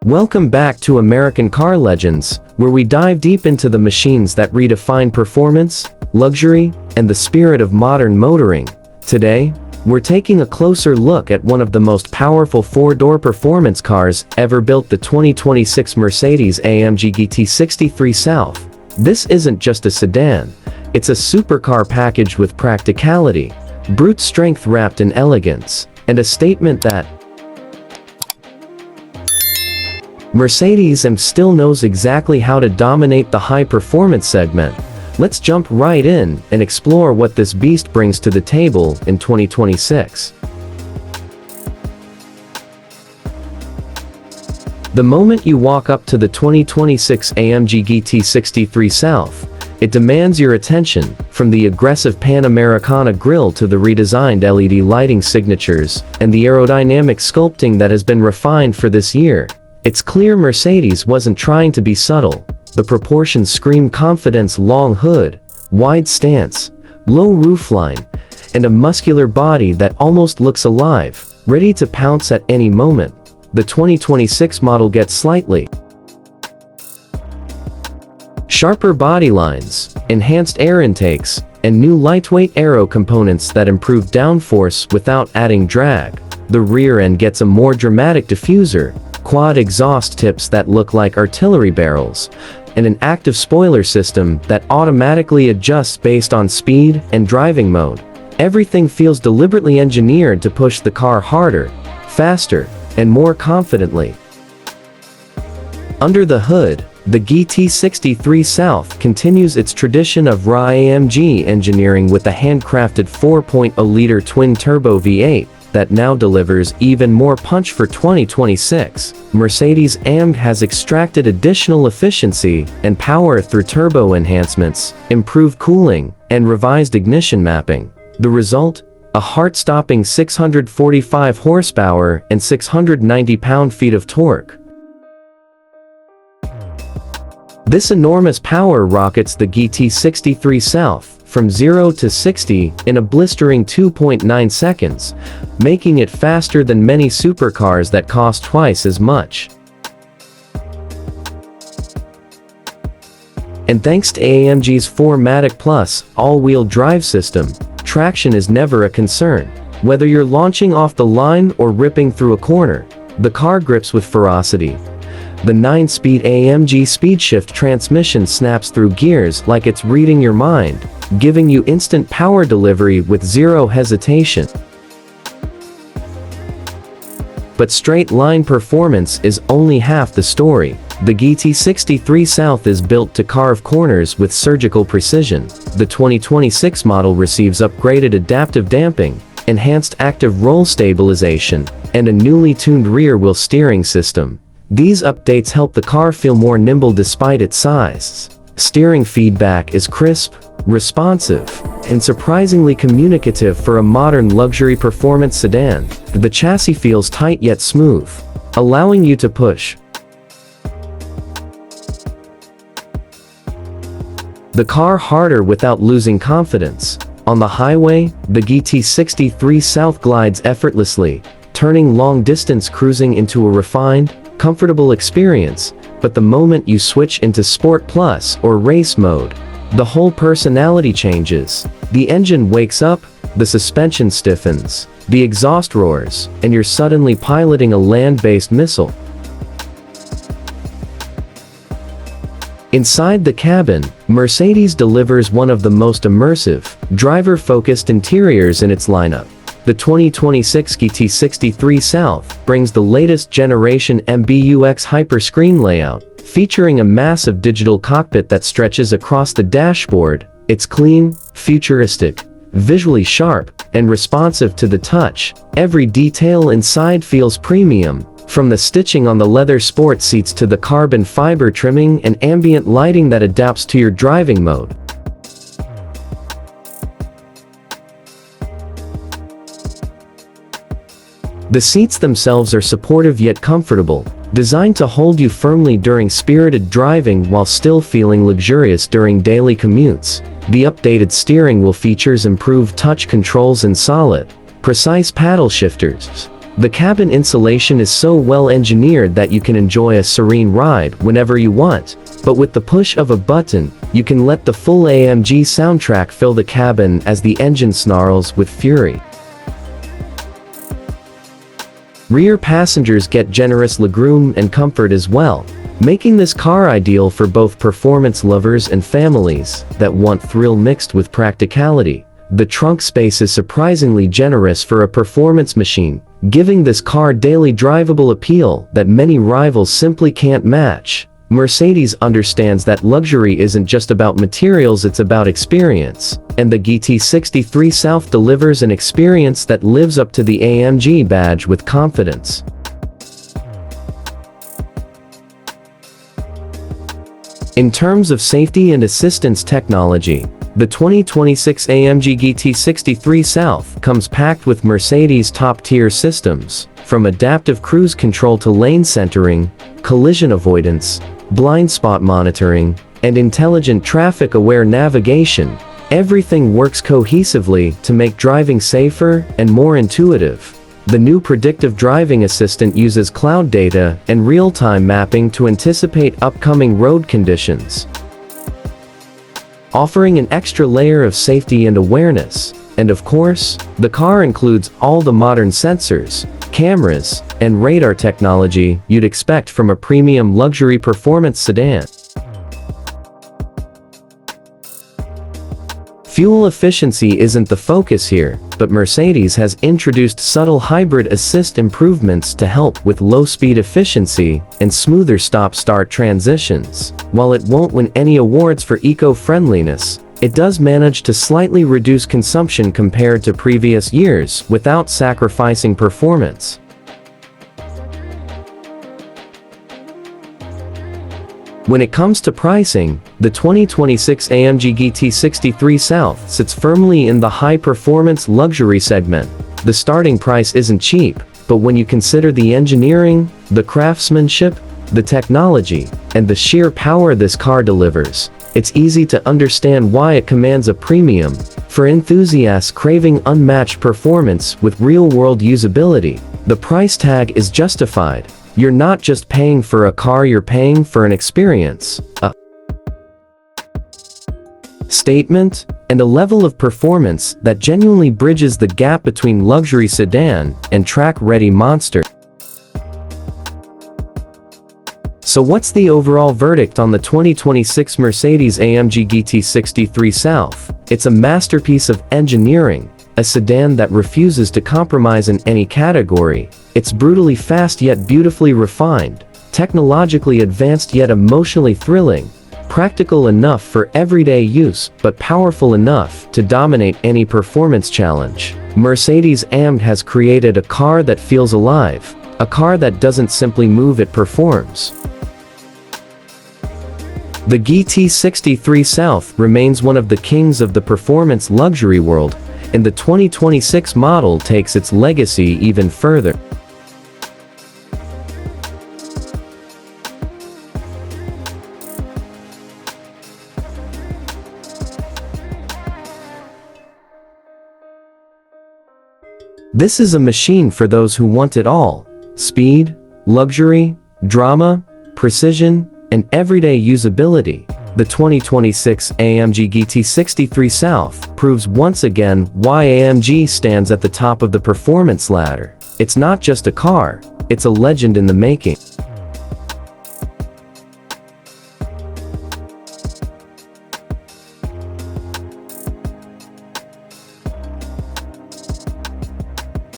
Welcome back to American Car Legends, where we dive deep into the machines that redefine performance, luxury, and the spirit of modern motoring. Today, we're taking a closer look at one of the most powerful four-door performance cars ever built, the 2026 Mercedes AMG GT63 S. This isn't just a sedan, it's a supercar packaged with practicality, brute strength wrapped in elegance, and a statement that Mercedes AMG still knows exactly how to dominate the high-performance segment. Let's jump right in and explore what this beast brings to the table in 2026. The moment you walk up to the 2026 AMG GT63 S, it demands your attention, from the aggressive Panamericana grille to the redesigned LED lighting signatures, and the aerodynamic sculpting that has been refined for this year. It's clear Mercedes wasn't trying to be subtle. The proportions scream confidence: long hood, wide stance, low roofline, and a muscular body that almost looks alive, ready to pounce at any moment. The 2026 model gets slightly sharper body lines, enhanced air intakes, and new lightweight aero components that improve downforce without adding drag. The rear end gets a more dramatic diffuser, quad exhaust tips that look like artillery barrels, and an active spoiler system that automatically adjusts based on speed and driving mode. Everything feels deliberately engineered to push the car harder, faster, and more confidently. Under the hood, the GT63 S continues its tradition of raw AMG engineering with a handcrafted 4.0-liter twin-turbo V8 that now delivers even more punch for 2026. Mercedes AMG has extracted additional efficiency and power through turbo enhancements, improved cooling, and revised ignition mapping. The result? A heart-stopping 645 horsepower and 690 pound-feet of torque. This enormous power rockets the GT63 S from 0 to 60 in a blistering 2.9 seconds, making it faster than many supercars that cost twice as much. And thanks to AMG's 4MATIC Plus all-wheel drive system, traction is never a concern. Whether you're launching off the line or ripping through a corner, the car grips with ferocity. The 9-speed AMG SpeedShift transmission snaps through gears like it's reading your mind, giving you instant power delivery with zero hesitation. But straight-line performance is only half the story. The GT63 S is built to carve corners with surgical precision. The 2026 model receives upgraded adaptive damping, enhanced active roll stabilization, and a newly tuned rear-wheel steering system. These updates help the car feel more nimble despite its size. Steering feedback is crisp, responsive, and surprisingly communicative for a modern luxury performance sedan. The chassis feels tight yet smooth, allowing you to push the car harder without losing confidence. On the highway, the GT63 S glides effortlessly, turning long-distance cruising into a refined, comfortable experience. But the moment you switch into Sport Plus or race mode, the whole personality changes. The engine wakes up, the suspension stiffens, the exhaust roars, and you're suddenly piloting a land-based missile. Inside the cabin, Mercedes delivers one of the most immersive, driver-focused interiors in its lineup. The 2026 GT63 S brings the latest generation MBUX hyperscreen layout, featuring a massive digital cockpit that stretches across the dashboard. It's clean, futuristic, visually sharp, and responsive to the touch. Every detail inside feels premium, from the stitching on the leather sport seats to the carbon fiber trimming and ambient lighting that adapts to your driving mode. The seats themselves are supportive yet comfortable, designed to hold you firmly during spirited driving while still feeling luxurious during daily commutes. The updated steering wheel features improved touch controls and solid, precise paddle shifters, The cabin insulation is so well engineered that you can enjoy a serene ride whenever you want, but with the push of a button, you can let the full AMG soundtrack fill the cabin as the engine snarls with fury. Rear passengers get generous legroom and comfort as well, making this car ideal for both performance lovers and families that want thrill mixed with practicality. The trunk space is surprisingly generous for a performance machine, giving this car daily drivable appeal that many rivals simply can't match. Mercedes understands that luxury isn't just about materials, it's about experience, and the GT63 South delivers an experience that lives up to the AMG badge with confidence. In terms of safety and assistance technology, the 2026 AMG GT63 South comes packed with Mercedes top-tier systems, from adaptive cruise control to lane centering, collision avoidance, blind spot monitoring, and intelligent traffic-aware navigation. Everything works cohesively to make driving safer and more intuitive. The new predictive driving assistant uses cloud data and real-time mapping to anticipate upcoming road conditions, offering an extra layer of safety and awareness. And of course, the car includes all the modern sensors, cameras, and radar technology you'd expect from a premium luxury performance sedan. Fuel efficiency isn't the focus here, but Mercedes has introduced subtle hybrid assist improvements to help with low-speed efficiency and smoother stop-start transitions. While it won't win any awards for eco-friendliness, it does manage to slightly reduce consumption compared to previous years without sacrificing performance. When it comes to pricing, the 2026 AMG GT63 South sits firmly in the high-performance luxury segment. The starting price isn't cheap, but when you consider the engineering, the craftsmanship, the technology, and the sheer power this car delivers, it's easy to understand why it commands a premium. For enthusiasts craving unmatched performance with real-world usability, the price tag is justified. You're not just paying for a car, you're paying for an experience, a statement, and a level of performance that genuinely bridges the gap between luxury sedan and track-ready monster. So what's the overall verdict on the 2026 Mercedes AMG GT63 South? It's a masterpiece of engineering, a sedan that refuses to compromise in any category. It's brutally fast yet beautifully refined, technologically advanced yet emotionally thrilling, practical enough for everyday use but powerful enough to dominate any performance challenge. Mercedes AMG has created a car that feels alive, a car that doesn't simply move, it performs. The GT63 South remains one of the kings of the performance luxury world, and the 2026 model takes its legacy even further. This is a machine for those who want it all: speed, luxury, drama, precision, and everyday usability. The 2026 AMG GT63 South proves once again why AMG stands at the top of the performance ladder. It's not just a car, it's a legend in the making.